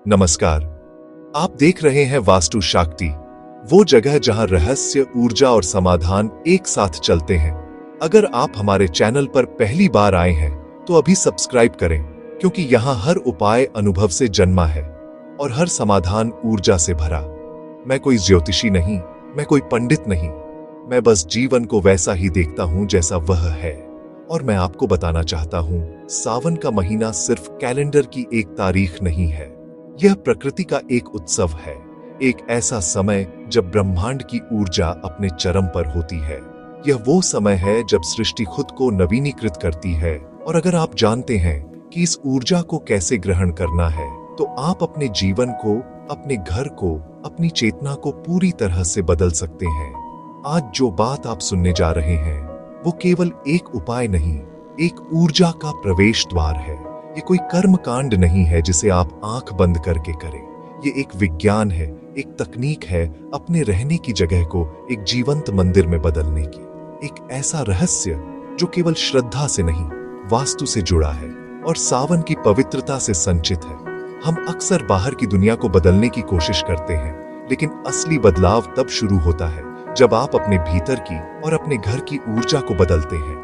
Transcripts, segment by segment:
नमस्कार। आप देख रहे हैं वास्तु शक्ति, वो जगह जहां रहस्य, ऊर्जा और समाधान एक साथ चलते हैं। अगर आप हमारे चैनल पर पहली बार आए हैं तो अभी सब्सक्राइब करें, क्योंकि यहां हर उपाय अनुभव से जन्मा है और हर समाधान ऊर्जा से भरा। मैं कोई ज्योतिषी नहीं, मैं कोई पंडित नहीं, मैं बस जीवन को वैसा ही देखता हूं जैसा वह है। और मैं आपको बताना चाहता हूं, सावन का महीना सिर्फ कैलेंडर की एक तारीख नहीं है, यह प्रकृति का एक उत्सव है। एक ऐसा समय जब ब्रह्मांड की ऊर्जा अपने चरम पर होती है। यह वो समय है जब सृष्टि खुद को नवीनीकृत करती है। और अगर आप जानते हैं कि इस ऊर्जा को कैसे ग्रहण करना है, तो आप अपने जीवन को, अपने घर को, अपनी चेतना को पूरी तरह से बदल सकते हैं। आज जो बात आप सुनने जा रहे हैं वो केवल एक उपाय नहीं, एक ऊर्जा का प्रवेश द्वार है। ये कोई कर्म कांड नहीं है जिसे आप आंख बंद करके करें। ये एक विज्ञान है, एक तकनीक है अपने रहने की जगह को एक जीवंत मंदिर में बदलने की। एक ऐसा रहस्य जो केवल श्रद्धा से नहीं, वास्तु से जुड़ा है और सावन की पवित्रता से संचित है। हम अक्सर बाहर की दुनिया को बदलने की कोशिश करते हैं, लेकिन असली बदलाव तब शुरू होता है जब आप अपने भीतर की और अपने घर की ऊर्जा को बदलते हैं।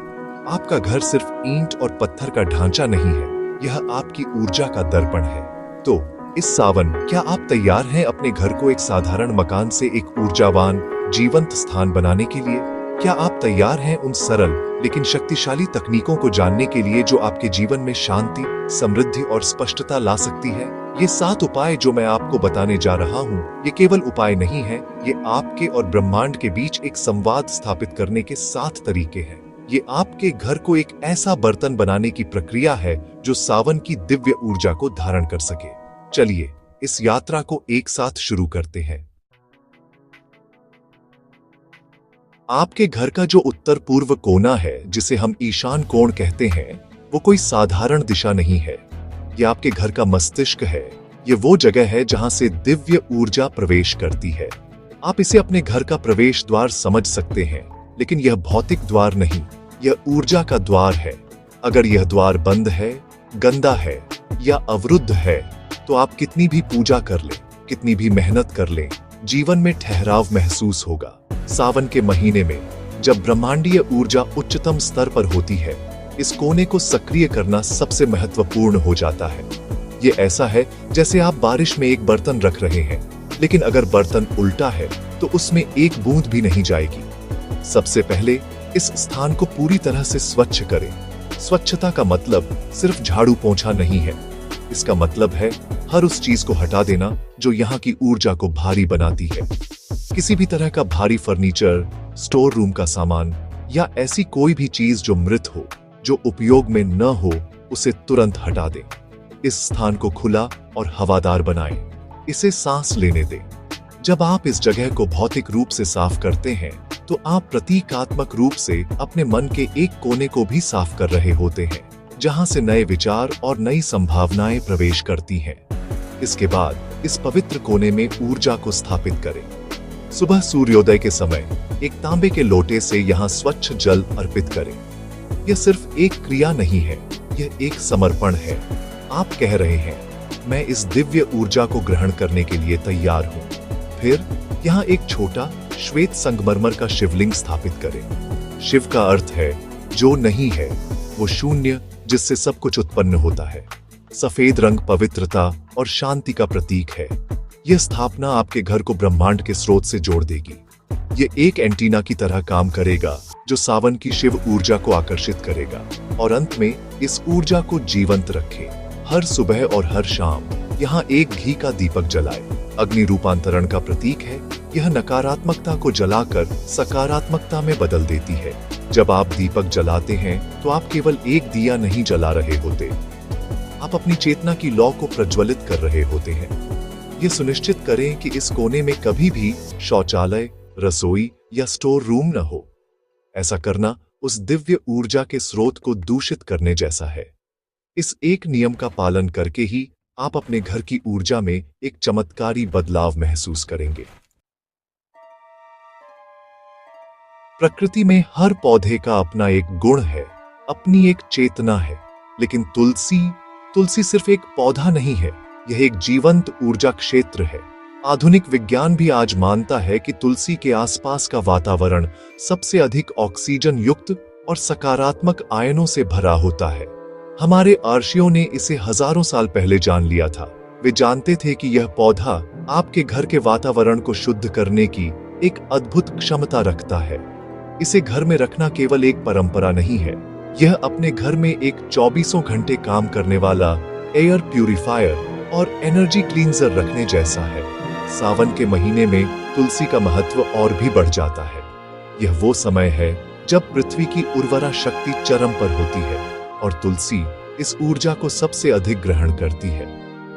आपका घर सिर्फ ईंट और पत्थर का ढांचा नहीं है, यह आपकी ऊर्जा का दर्पण है। तो इस सावन, क्या आप तैयार हैं अपने घर को एक साधारण मकान से एक ऊर्जावान, जीवंत स्थान बनाने के लिए? क्या आप तैयार हैं उन सरल लेकिन शक्तिशाली तकनीकों को जानने के लिए जो आपके जीवन में शांति, समृद्धि और स्पष्टता ला सकती है? ये 7 उपाय जो मैं आपको बताने जा रहा हूँ, ये केवल उपाय नहीं है, ये आपके और ब्रह्मांड के बीच एक संवाद स्थापित करने के 7 तरीके हैं। ये आपके घर को एक ऐसा बर्तन बनाने की प्रक्रिया है जो सावन की दिव्य ऊर्जा को धारण कर सके। चलिए इस यात्रा को एक साथ शुरू करते हैं। आपके घर का जो उत्तर पूर्व कोना है, जिसे हम ईशान कोण कहते हैं, वो कोई साधारण दिशा नहीं है। ये आपके घर का मस्तिष्क है। ये वो जगह है जहां से दिव्य ऊर्जा प्रवेश करती है। आप इसे अपने घर का प्रवेश द्वार समझ सकते हैं, लेकिन यह भौतिक द्वार नहीं, यह ऊर्जा का द्वार है। अगर यह द्वार बंद है, गंदा है या अवरुद्ध है, तो आप कितनी भी पूजा कर लें, कितनी भी मेहनत कर लें, जीवन में ठहराव महसूस होगा। सावन के महीने में जब ब्रह्मांडीय ऊर्जा उच्चतम स्तर पर होती है, इस कोने को सक्रिय करना सबसे महत्वपूर्ण हो जाता है। ये ऐसा है जैसे आप बारिश में एक बर्तन रख रहे हैं, लेकिन अगर बर्तन उल्टा है तो उसमें एक बूंद भी नहीं जाएगी। सबसे पहले इस स्थान को पूरी तरह से स्वच्छ करें। स्वच्छता का मतलब सिर्फ झाड़ू पोंछा नहीं है। इसका मतलब है हर उस चीज को हटा देना जो यहाँ की ऊर्जा को भारी बनाती है। किसी भी तरह का भारी फर्नीचर, स्टोर रूम का सामान या ऐसी कोई भी चीज जो मृत हो, जो उपयोग में न हो, उसे तुरंत हटा दें। इस स्थान को खुला और हवादार बनाएं। इसे सांस लेने दें। जब आप इस जगह को भौतिक रूप से साफ करते हैं, तो आप प्रतीकात्मक रूप से अपने मन के एक कोने को भी साफ कर रहे होते हैं, जहां से नए विचार और नई संभावनाएं प्रवेश करती हैं। इसके बाद इस पवित्र कोने में ऊर्जा को स्थापित करें। सुबह सूर्योदय के समय एक तांबे के लोटे से यहां स्वच्छ जल अर्पित करें। यह सिर्फ एक क्रिया नहीं है, यह एक समर्पण है। आप कह रहे हैं, मैं इस दिव्य ऊर्जा को ग्रहण करने के लिए तैयार हूं। फिर यहाँ एक छोटा श्वेत संगमरमर का शिवलिंग स्थापित करें। शिव का अर्थ है जो नहीं है, वो शून्य जिससे सब कुछ उत्पन्न होता है। सफेद रंग पवित्रता और शांति का प्रतीक है। यह स्थापना आपके घर को ब्रह्मांड के स्रोत से जोड़ देगी। ये एक एंटीना की तरह काम करेगा जो सावन की शिव ऊर्जा को आकर्षित करेगा और अंत में इस ऊर्जा को जीवंत रखे। हर सुबह और हर शाम यहाँ एक घी का दीपक जलाए। अग्नि रूपांतरण का प्रतीक है। यह नकारात्मकता को जलाकर सकारात्मकता में बदल देती है। जब आप दीपक जलाते हैं तो आप केवल एक दिया नहीं जला रहे होते, आप अपनी चेतना की लौ को प्रज्वलित कर रहे होते हैं। ये सुनिश्चित करें कि इस कोने में कभी भी शौचालय, रसोई या स्टोर रूम न हो। ऐसा करना उस दिव्य ऊर्जा के स्रोत को दूषित करने जैसा है। इस एक नियम का पालन करके ही आप अपने घर की ऊर्जा में एक चमत्कारी बदलाव महसूस करेंगे। प्रकृति में हर पौधे का अपना एक गुण है, अपनी एक चेतना है, लेकिन तुलसी सिर्फ एक पौधा नहीं है, यह एक जीवंत ऊर्जा क्षेत्र है। आधुनिक विज्ञान भी आज मानता है कि तुलसी के आसपास का वातावरण सबसे अधिक ऑक्सीजन युक्त और सकारात्मक आयनों से भरा होता है। हमारे ऋषियों ने इसे हजारों साल पहले जान लिया था। वे जानते थे कि यह पौधा आपके घर के वातावरण को शुद्ध करने की एक अद्भुत क्षमता रखता है। इसे घर में रखना केवल एक परंपरा नहीं है, यह अपने घर में एक 24 घंटे काम करने वाला एयर प्यूरिफायर और एनर्जी क्लींजर रखने जैसा है। सावन के महीने में तुलसी का महत्व और भी बढ़ जाता है। यह वो समय है जब पृथ्वी की उर्वरा शक्ति चरम पर होती है और तुलसी इस ऊर्जा को सबसे अधिक ग्रहण करती है।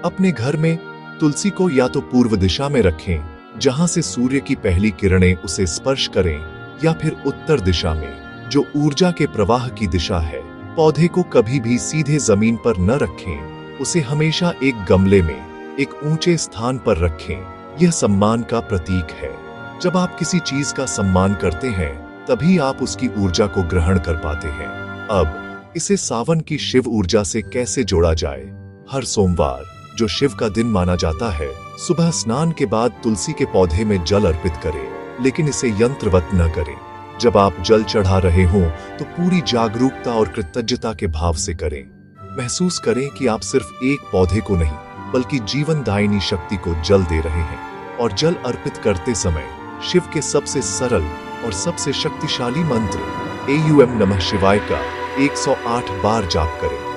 अपने घर में तुलसी को या तो पूर्व दिशा में रखें, जहां से सूर्य की पहली किरणें उसे स्पर्श करें, या फिर उत्तर दिशा में, जो ऊर्जा के प्रवाह की दिशा है। पौधे को कभी भी सीधे जमीन पर न रखें, उसे हमेशा एक गमले में एक ऊंचे स्थान पर रखें। यह सम्मान का प्रतीक है। जब आप किसी चीज का सम्मान करते हैं, तभी आप उसकी ऊर्जा को ग्रहण कर पाते हैं। अब इसे सावन की शिव ऊर्जा से कैसे जोड़ा जाए? हर सोमवार, जो शिव का दिन माना जाता है, सुबह स्नान के बाद तुलसी के पौधे में जल अर्पित करें, लेकिन इसे यंत्रवत न करें। जब आप जल चढ़ा रहे हों, तो पूरी जागरूकता और कृतज्ञता के भाव से करें। महसूस करें कि आप सिर्फ एक पौधे को नहीं, बल्कि जीवनदायिनी शक्ति को जल दे रहे हैं। और जल अर्पित करते समय शिव के सबसे सरल और सबसे शक्तिशाली मंत्र एयूएम नमः शिवाय का 108 बार जाप करें।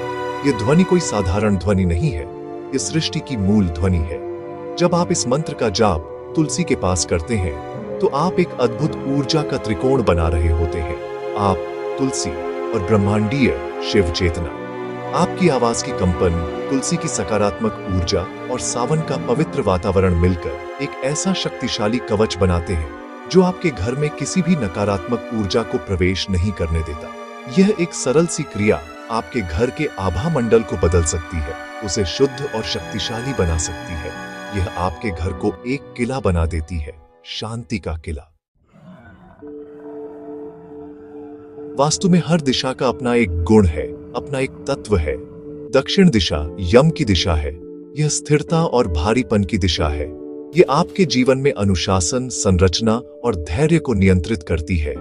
यह ध्वनि कोई साधारण ध्वनि नहीं है, यह सृष्टि की मूल ध्वनि है। जब आप इस मंत्र का जाप तुलसी के पास करते हैं, तो आप एक अद्भुत ऊर्जा का त्रिकोण बना रहे होते हैं। आप, तुलसी और ब्रह्मांडीय शिव चेतना। आपकी आवाज की कंपन, तुलसी की सकारात्मक ऊर्जा और सावन का पवित्र वातावरण मिलकर एक ऐसा शक्तिशाली कवच बनाते हैं, जो आपके घर में किसी भी नकारात्मक ऊर्जा को प्रवेश नहीं करने देता। यह एक सरल सी क्रिया आपके घर के आभा मंडल को बदल सकती है, उसे शुद्ध और शक्तिशाली बना सकती है। यह आपके घर को एक किला बना देती है, शांति का किला। वास्तु में हर दिशा का अपना एक गुण है, अपना एक तत्व है। दक्षिण दिशा यम की दिशा है। यह स्थिरता और भारीपन की दिशा है। यह आपके जीवन में अनुशासन, संरचना और धैर्य को नियंत्रित करती है।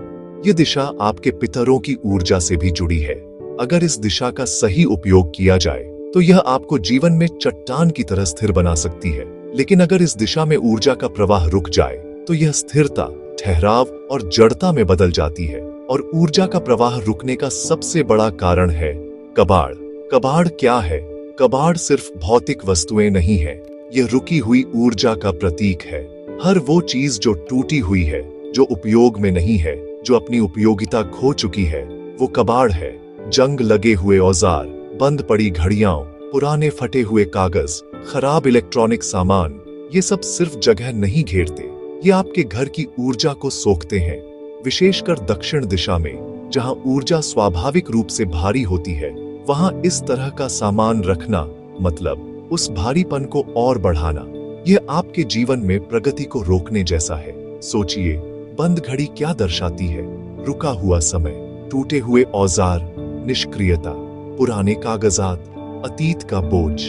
यह दिशा आपके पितरों की ऊर्जा से भी जुड़ी है। अगर इस दिशा का सही उपयोग किया जाए, तो यह आपको जीवन में चट्टान की तरह स्थिर बना सकती है। लेकिन अगर इस दिशा में ऊर्जा का प्रवाह रुक जाए, तो यह स्थिरता, ठहराव और जड़ता में बदल जाती है। और ऊर्जा का प्रवाह रुकने का सबसे बड़ा कारण है कबाड़। कबाड़ क्या है? कबाड़ सिर्फ भौतिक वस्तुएं नहीं है, यह रुकी हुई ऊर्जा का प्रतीक है। हर वो चीज जो टूटी हुई है, जो उपयोग में नहीं है, जो अपनी उपयोगिता खो चुकी है, वो कबाड़ है। जंग लगे हुए औजार, बंद पड़ी घड़ियां, पुराने फटे हुए कागज, खराब इलेक्ट्रॉनिक सामान, ये सब सिर्फ जगह नहीं घेरते, ये आपके घर की ऊर्जा को सोखते हैं। विशेषकर दक्षिण दिशा में, जहां ऊर्जा स्वाभाविक रूप से भारी होती है, वहां इस तरह का सामान रखना मतलब उस भारीपन को और बढ़ाना। यह आपके जीवन में प्रगति को रोकने जैसा है। सोचिए, बंद घड़ी क्या दर्शाती है? रुका हुआ समय, टूटे हुए औजार, निष्क्रियता, पुराने कागजात, अतीत का बोझ।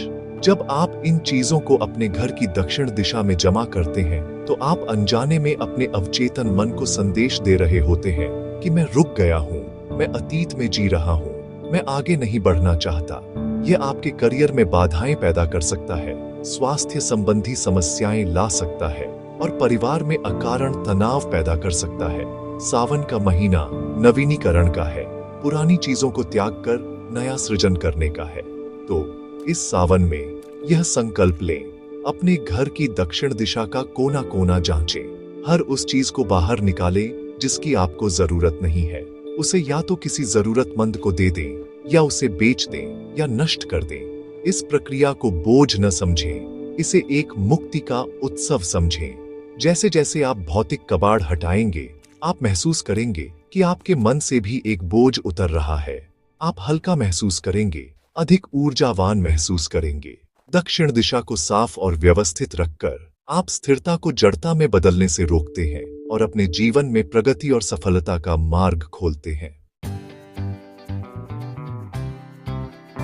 जब आप इन चीजों को अपने घर की दक्षिण दिशा में जमा करते हैं, तो आप अनजाने में अपने अवचेतन मन को संदेश दे रहे होते हैं कि मैं रुक गया हूं, मैं अतीत में जी रहा हूं, मैं आगे नहीं बढ़ना चाहता। यह आपके करियर में बाधाएं पैदा कर सकता है, स्वास्थ्य संबंधी समस्याएं ला सकता है और परिवार में अकारण तनाव पैदा कर सकता है। सावन का महीना नवीनीकरण का है, पुरानी चीजों को त्याग कर नया सृजन करने का है। तो इस सावन में यह संकल्प लें, अपने घर की दक्षिण दिशा का कोना कोना जांचें। हर उस चीज को बाहर निकालें जिसकी आपको जरूरत नहीं है। उसे या तो किसी जरूरतमंद को दे दें, या उसे बेच दें, या नष्ट कर दें। इस प्रक्रिया को बोझ न समझें, इसे एक मुक्ति का उत्सव समझें। जैसे जैसे आप भौतिक कबाड़ हटाएंगे, आप महसूस करेंगे कि आपके मन से भी एक बोझ उतर रहा है। आप हल्का महसूस करेंगे, अधिक ऊर्जावान महसूस करेंगे। दक्षिण दिशा को साफ और व्यवस्थित रखकर आप स्थिरता को जड़ता में बदलने से रोकते हैं और अपने जीवन में प्रगति और सफलता का मार्ग खोलते हैं।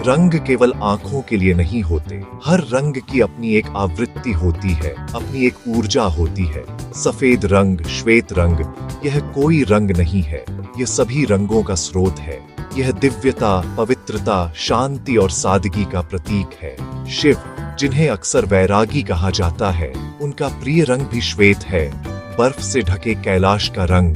रंग केवल आंखों के लिए नहीं होते। हर रंग की अपनी एक आवृत्ति होती है, अपनी एक ऊर्जा होती है। सफेद रंग, श्वेत रंग, यह कोई रंग नहीं है, यह सभी रंगों का स्रोत है। यह दिव्यता, पवित्रता, शांति और सादगी का प्रतीक है। शिव, जिन्हें अक्सर वैरागी कहा जाता है, उनका प्रिय रंग भी श्वेत है, बर्फ से ढके कैलाश का रंग,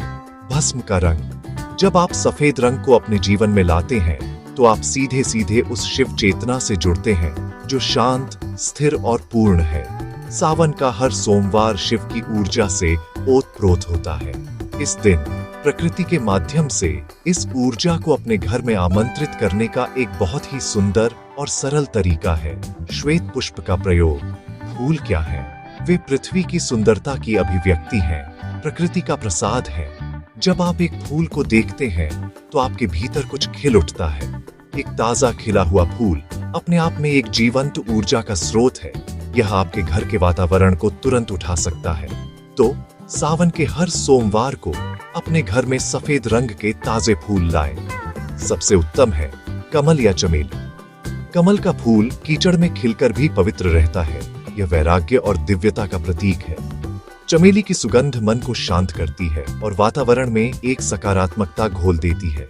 भस्म का रंग। जब आप सफेद रंग को अपने जीवन में लाते हैं तो आप सीधे सीधे उस शिव चेतना से जुड़ते हैं जो शांत, स्थिर और पूर्ण है। सावन का हर सोमवार शिव की ऊर्जा से ओतप्रोत होता है। इस दिन प्रकृति के माध्यम से इस ऊर्जा को अपने घर में आमंत्रित करने का एक बहुत ही सुंदर और सरल तरीका है। श्वेत पुष्प का प्रयोग। फूल क्या है? वे पृथ्वी की सुंदरता की अभिव्यक्ति हैं, प्रकृति का प्रसाद है। जब आप एक फूल को देखते हैं तो आपके भीतर कुछ खिल उठता है। एक ताजा खिला हुआ फूल अपने आप में एक जीवंत ऊर्जा का स्रोत है। यह आपके घर के वातावरण को तुरंत उठा सकता है। तो सावन के हर सोमवार को अपने घर में सफेद रंग के ताजे फूल लाएं। सबसे उत्तम है कमल या चमेली। कमल का फूल कीचड़ में खिलकर भी पवित्र रहता है। यह वैराग्य और दिव्यता का प्रतीक है। चमेली की सुगंध मन को शांत करती है और वातावरण में एक सकारात्मकता घोल देती है।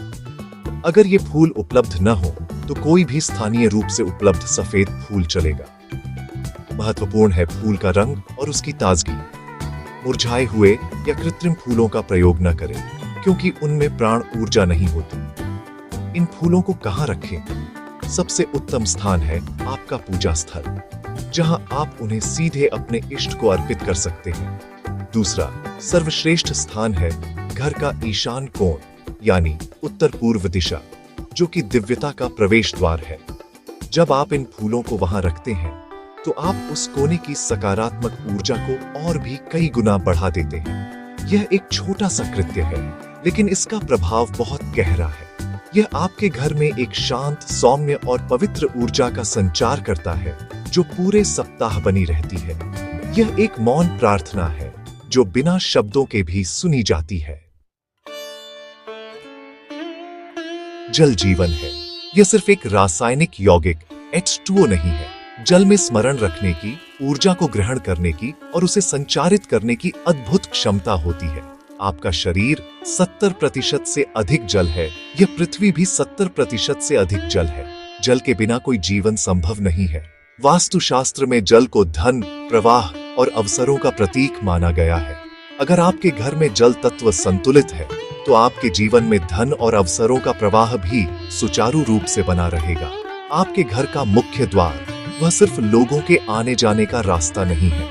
अगर ये फूल उपलब्ध न हो तो कोई भी स्थानीय रूप से उपलब्ध सफेद फूल चलेगा। महत्वपूर्ण है फूल का रंग और उसकी ताजगी। मुरझाए हुए या कृत्रिम फूलों का प्रयोग न करें, क्योंकि उनमें प्राण ऊर्जा नहीं होती। इन फूलों को कहाँ रखें? सबसे उत्तम स्थान है आपका पूजा स्थल, जहां आप उन्हें सीधे अपने इष्ट को अर्पित कर सकते हैं। दूसरा सर्वश्रेष्ठ स्थान है घर का ईशान कोण, यानी उत्तर पूर्व दिशा, जो कि दिव्यता का प्रवेश द्वार है। जब आप इन फूलों को वहां रखते हैं तो आप उस कोने की सकारात्मक ऊर्जा को और भी कई गुना बढ़ा देते हैं। यह एक छोटा सा कृत्य है, लेकिन इसका प्रभाव बहुत गहरा है। यह आपके घर में एक शांत, सौम्य और पवित्र ऊर्जा का संचार करता है, जो पूरे सप्ताह बनी रहती है। यह एक मौन प्रार्थना है जो बिना शब्दों के भी सुनी जाती है। जल जीवन है। यह सिर्फ एक रासायनिक यौगिक H2O नहीं है। जल में स्मरण रखने की, ऊर्जा को ग्रहण करने की और उसे संचारित करने की अद्भुत क्षमता होती है। आपका शरीर 70% से अधिक जल है। यह पृथ्वी भी 70% से अधिक जल है। जल के बिना कोई जीवन संभव नहीं है। वास्तुशास्त्र में जल को धन, प्रवाह और अवसरों का प्रतीक माना गया है। अगर आपके घर में जल तत्व संतुलित है तो आपके जीवन में धन और अवसरों का प्रवाह भी सुचारू रूप से बना रहेगा। आपके घर का मुख्य द्वार वह सिर्फ लोगों के आने जाने का रास्ता नहीं है।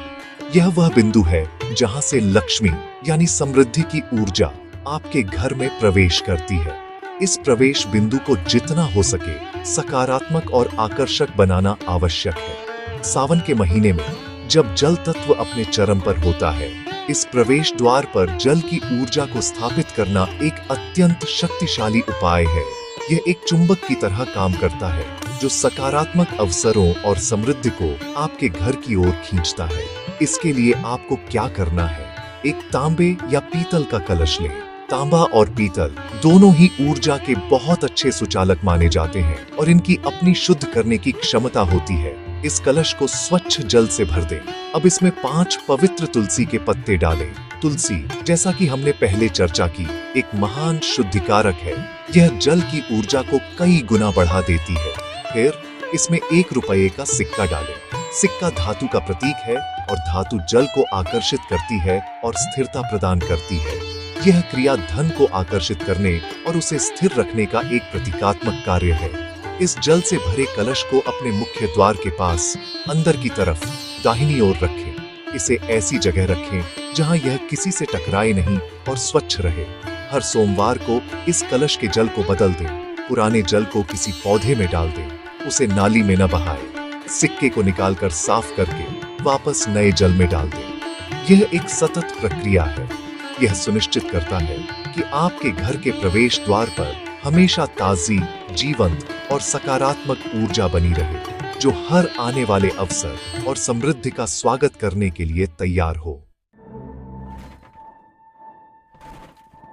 यह वह बिंदु है जहां से लक्ष्मी यानी समृद्धि की ऊर्जा आपके घर में प्रवेश करती है। इस प्रवेश बिंदु को जितना हो सके सकारात्मक और आकर्षक बनाना आवश्यक है। सावन के महीने में जब जल तत्व अपने चरम पर होता है, इस प्रवेश द्वार पर जल की ऊर्जा को स्थापित करना एक अत्यंत शक्तिशाली उपाय है। यह एक चुंबक की तरह काम करता है जो सकारात्मक अवसरों और समृद्धि को आपके घर की ओर खींचता है। इसके लिए आपको क्या करना है? एक तांबे या पीतल का कलश लें। तांबा और पीतल दोनों ही ऊर्जा के बहुत अच्छे सुचालक माने जाते हैं और इनकी अपनी शुद्ध करने की क्षमता होती है। इस कलश को स्वच्छ जल से भर दें। अब इसमें 5 पवित्र तुलसी के पत्ते डालें। तुलसी, जैसा कि हमने पहले चर्चा की, एक महान शुद्धिकारक है। यह जल की ऊर्जा को कई गुना बढ़ा देती है। फिर इसमें 1 रुपये का सिक्का डालें। सिक्का धातु का प्रतीक है और धातु जल को आकर्षित करती है और स्थिरता प्रदान करती है। यह क्रिया धन को आकर्षित करने और उसे स्थिर रखने का एक प्रतीकात्मक कार्य है। इस जल से भरे कलश को अपने मुख्य द्वार के पास अंदर की तरफ दाहिनी ओर रखें। इसे ऐसी जगह रखें जहां यह किसी से टकराए नहीं और स्वच्छ रहे। हर सोमवार को इस कलश के जल को बदल दें। पुराने जल को किसी पौधे में डाल दें। उसे नाली में न बहाएं। सिक्के को निकालकर साफ करके वापस नए जल में डाल दें। यह एक सतत प्रक्रिया है। यह सुनिश्चित करता है कि आपके घर के प्रवेश द्वार पर हमेशा ताजी, जीवंत और सकारात्मक ऊर्जा बनी रहे, जो हर आने वाले अवसर और समृद्धि का स्वागत करने के लिए तैयार हो।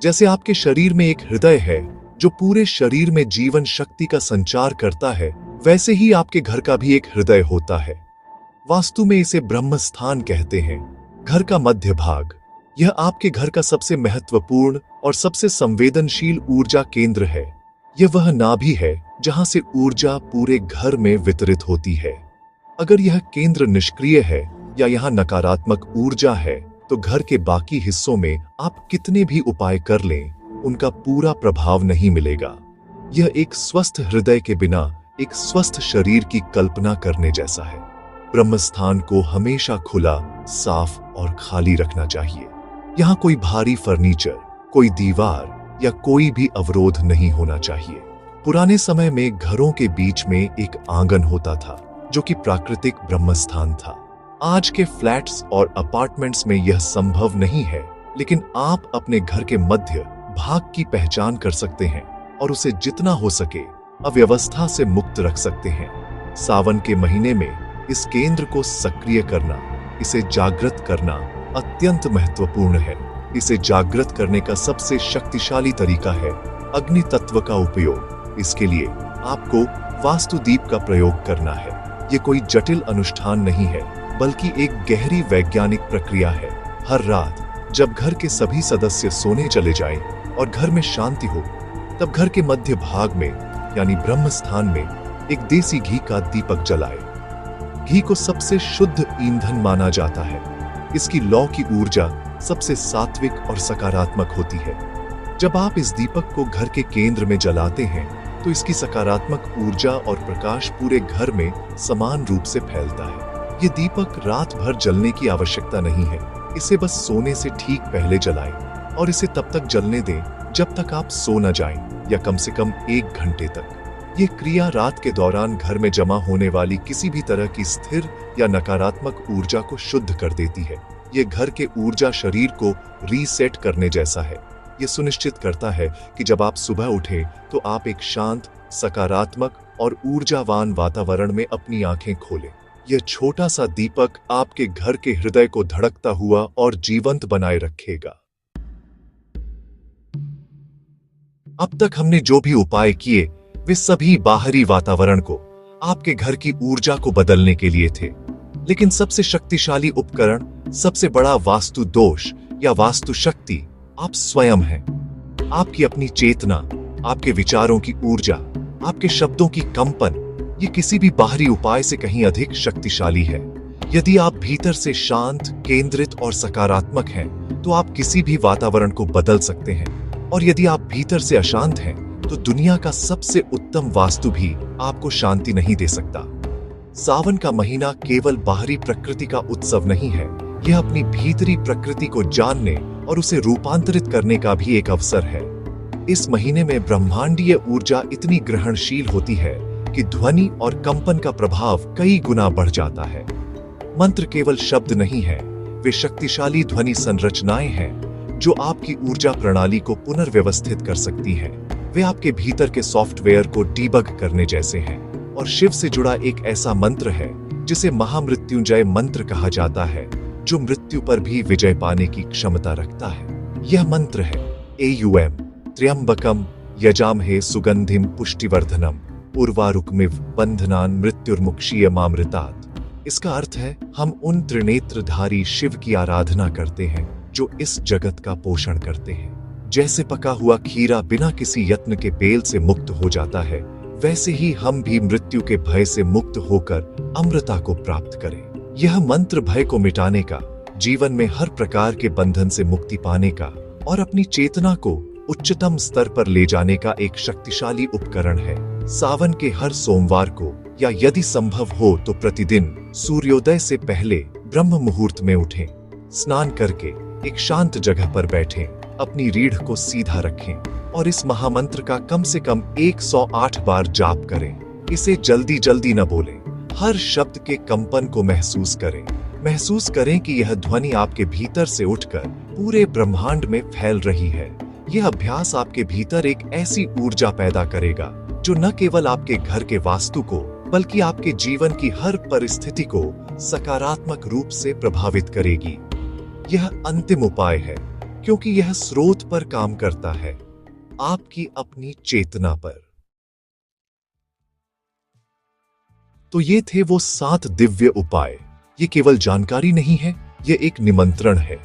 जैसे आपके शरीर में एक हृदय है जो पूरे शरीर में जीवन शक्ति का संचार करता है, वैसे ही आपके घर का भी एक हृदय होता है। वास्तु में इसे ब्रह्म स्थान कहते हैं। घर का मध्य भाग, यह आपके घर का सबसे महत्वपूर्ण और सबसे संवेदनशील ऊर्जा केंद्र है। यह वह नाभि है जहां से ऊर्जा पूरे घर में वितरित होती है। अगर यह केंद्र निष्क्रिय है या यहां नकारात्मक ऊर्जा है तो घर के बाकी हिस्सों में आप कितने भी उपाय कर लें, उनका पूरा प्रभाव नहीं मिलेगा। यह एक स्वस्थ हृदय के बिना एक स्वस्थ शरीर की कल्पना करने जैसा है। ब्रह्मस्थान को हमेशा खुला, साफ और खाली रखना चाहिए। यहाँ कोई भारी फर्नीचर, कोई दीवार या कोई भी अवरोध नहीं होना चाहिए। पुराने समय में घरों के बीच में एक आंगन होता था जो कि प्राकृतिक ब्रह्मस्थान था। आज के फ्लैट्स और अपार्टमेंट्स में यह संभव नहीं है, लेकिन आप अपने घर के मध्य भाग की पहचान कर सकते हैं और उसे जितना हो सके अव्यवस्था से मुक्त रख सकते हैं। सावन के महीने में इस केंद्र को सक्रिय करना, इसे जागृत करना अत्यंत महत्वपूर्ण है। इसे जागृत करने का सबसे शक्तिशाली तरीका है अग्नि तत्व का उपयोग। इसके लिए आपको वास्तुदीप का प्रयोग करना है। ये कोई जटिल अनुष्ठान नहीं है, बल्कि एक गहरी वैज्ञानिक प्रक्रिया है। हर रात जब घर के सभी सदस्य सोने चले जाएं और घर में शांति हो, तब घर के मध्य भाग में यानी ब्रह्म स्थान में एक देसी घी का दीपक जलाए। घी को सबसे शुद्ध ईंधन माना जाता है। इसकी लौ की ऊर्जा सबसे सात्विक और सकारात्मक होती है। जब आप इस दीपक को घर के केंद्र में जलाते हैं तो इसकी सकारात्मक ऊर्जा और प्रकाश पूरे घर में समान रूप से फैलता है। ये दीपक रात भर जलने की आवश्यकता नहीं है। इसे बस सोने से ठीक पहले जलाएं और इसे तब तक जलने दें जब तक आप सो न जाएं, या कम से कम 1 घंटे तक। ये क्रिया रात के दौरान घर में जमा होने वाली किसी भी तरह की स्थिर या नकारात्मक ऊर्जा को शुद्ध कर देती है। ये घर के ऊर्जा शरीर को रीसेट करने जैसा है। ये सुनिश्चित करता है कि जब आप सुबह उठें तो आप एक शांत, सकारात्मक और ऊर्जावान वातावरण में अपनी आंखें खोलें। यह छोटा सा दीपक आपके घर के हृदय को धड़कता हुआ और जीवंत बनाए रखेगा। अब तक हमने जो भी उपाय किए वे सभी बाहरी वातावरण को, आपके घर की ऊर्जा को बदलने के लिए थे। लेकिन सबसे शक्तिशाली उपकरण, सबसे बड़ा वास्तु दोष या वास्तु शक्ति आप स्वयं हैं। आपकी अपनी चेतना, आपके विचारों की ऊर्जा, आपके शब्दों की कंपन, ये किसी भी बाहरी उपाय से कहीं अधिक शक्तिशाली है। यदि आप भीतर से शांत, केंद्रित और सकारात्मक हैं, तो आप किसी भी वातावरण को बदल सकते हैं। और यदि आप भीतर से अशांत हैं, तो दुनिया का सबसे उत्तम वास्तु भी आपको शांति नहीं दे सकता। सावन का महीना केवल बाहरी प्रकृति का उत्सव नहीं है, यह अपनी भीतरी प्रकृति को जानने और उसे रूपांतरित करने का भी एक अवसर है। इस महीने में ब्रह्मांडीय ऊर्जा इतनी ग्रहणशील होती है कि ध्वनि और कंपन का प्रभाव कई गुना बढ़ जाता है। मंत्र केवल शब्द नहीं है, वे शक्तिशाली ध्वनि संरचनाएं हैं जो आपकी ऊर्जा प्रणाली को पुनर्व्यवस्थित कर सकती हैं। वे आपके भीतर के सॉफ्टवेयर को डीबग करने जैसे हैं। और शिव से जुड़ा एक ऐसा मंत्र है जिसे महामृत्युंजय मंत्र कहा जाता है, जो मृत्यु पर भी विजय पाने की क्षमता रखता है। यह मंत्र है एयूएम त्र्यंबकम यजामहे सुगंधिम पुष्टिवर्धनम उर्वारुकमिव बंधनान मृत्युर्मुक्षीयमामृतात्। इसका अर्थ है, हम उन त्रिनेत्रधारी शिव की आराधना करते हैं जो इस जगत का पोषण करते हैं। जैसे पका हुआ खीरा बिना किसी यत्न के बेल से मुक्त हो जाता है, वैसे ही हम भी मृत्यु के भय से मुक्त होकर अमृता को प्राप्त करें। यह मंत्र भय को मिटाने का, जीवन में हर प्रकार के बंधन से मुक्ति पाने का और अपनी चेतना को उच्चतम स्तर पर ले जाने का एक शक्तिशाली उपकरण है। सावन के हर सोमवार को, या यदि संभव हो तो प्रतिदिन सूर्योदय से पहले ब्रह्म मुहूर्त में उठें। स्नान करके एक शांत जगह पर बैठें, अपनी रीढ़ को सीधा रखें और इस महामंत्र का कम से कम 108 बार जाप करें। इसे जल्दी जल्दी न बोलें, हर शब्द के कंपन को महसूस करें। महसूस करें कि यह ध्वनि आपके भीतर से उठकर पूरे ब्रह्मांड में फैल रही है। यह अभ्यास आपके भीतर एक ऐसी ऊर्जा पैदा करेगा जो न केवल आपके घर के वास्तु को, बल्कि आपके जीवन की हर परिस्थिति को सकारात्मक रूप से प्रभावित करेगी। यह अंतिम उपाय है क्योंकि यह स्रोत पर काम करता है, आपकी अपनी चेतना पर। तो ये थे वो 7 दिव्य उपाय। ये केवल जानकारी नहीं है, ये एक निमंत्रण है।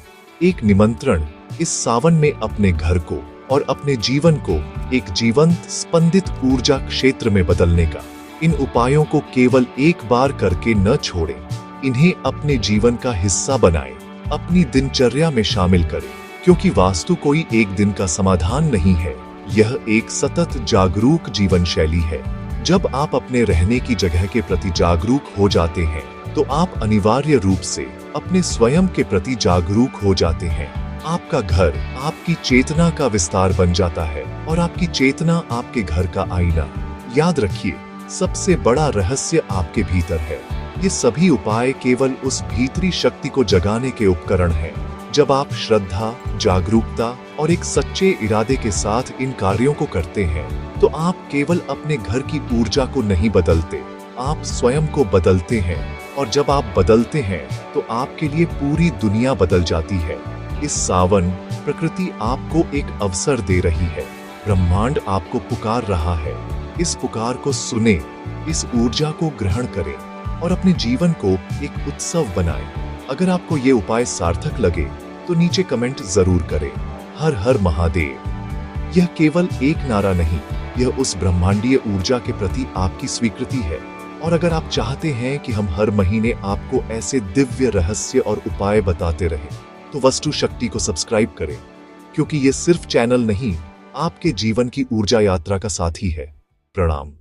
एक निमंत्रण इस सावन में अपने घर को और अपने जीवन को एक जीवंत स्पंदित ऊर्जा क्षेत्र में बदलने का। इन उपायों को केवल एक बार करके न छोड़ें, इन्हें अपने जीवन का हिस्सा बनाएं, अपनी दिनचर्या में शामिल करें, क्योंकि वास्तु कोई एक दिन का समाधान नहीं है, यह एक सतत जागरूक जीवन शैली है। जब आप अपने रहने की जगह के प्रति जागरूक हो जाते हैं, तो आप अनिवार्य रूप से अपने स्वयं के प्रति जागरूक हो जाते हैं। आपका घर आपकी चेतना का विस्तार बन जाता है और आपकी चेतना आपके घर का आईना। याद रखिए, सबसे बड़ा रहस्य आपके भीतर है। ये सभी उपाय केवल उस भीतरी शक्ति को जगाने के उपकरण हैं। जब आप श्रद्धा, जागरूकता और एक सच्चे इरादे के साथ इन कार्यों को करते हैं, तो आप केवल अपने घर की ऊर्जा को नहीं बदलते, आप स्वयं को बदलते हैं। और जब आप बदलते हैं, तो आपके लिए पूरी दुनिया बदल जाती है। इस सावन प्रकृति आपको एक अवसर दे रही है, ब्रह्मांड आपको पुकार रहा है। इस पुकार को सुने, इस ऊर्जा को ग्रहण करें और अपने जीवन को एक उत्सव बनाएं। अगर आपको ये उपाय सार्थक लगे, तो नीचे कमेंट जरूर करें। हर हर महादेव। यह केवल एक नारा नहीं, यह उस ब्रह्मांडीय ऊर्जा के प्रति आपकी स्वीकृति है। और अगर आप चाहते हैं कि हम हर महीने आपको ऐसे दिव्य रहस्य और उपाय बताते रहें, तो वास्तु शक्ति को सब्सक्राइब करें, क्योंकि ये सिर्फ चैनल नहीं, आपके जीवन की ऊर्जा यात्रा का साथी है। प्रणाम।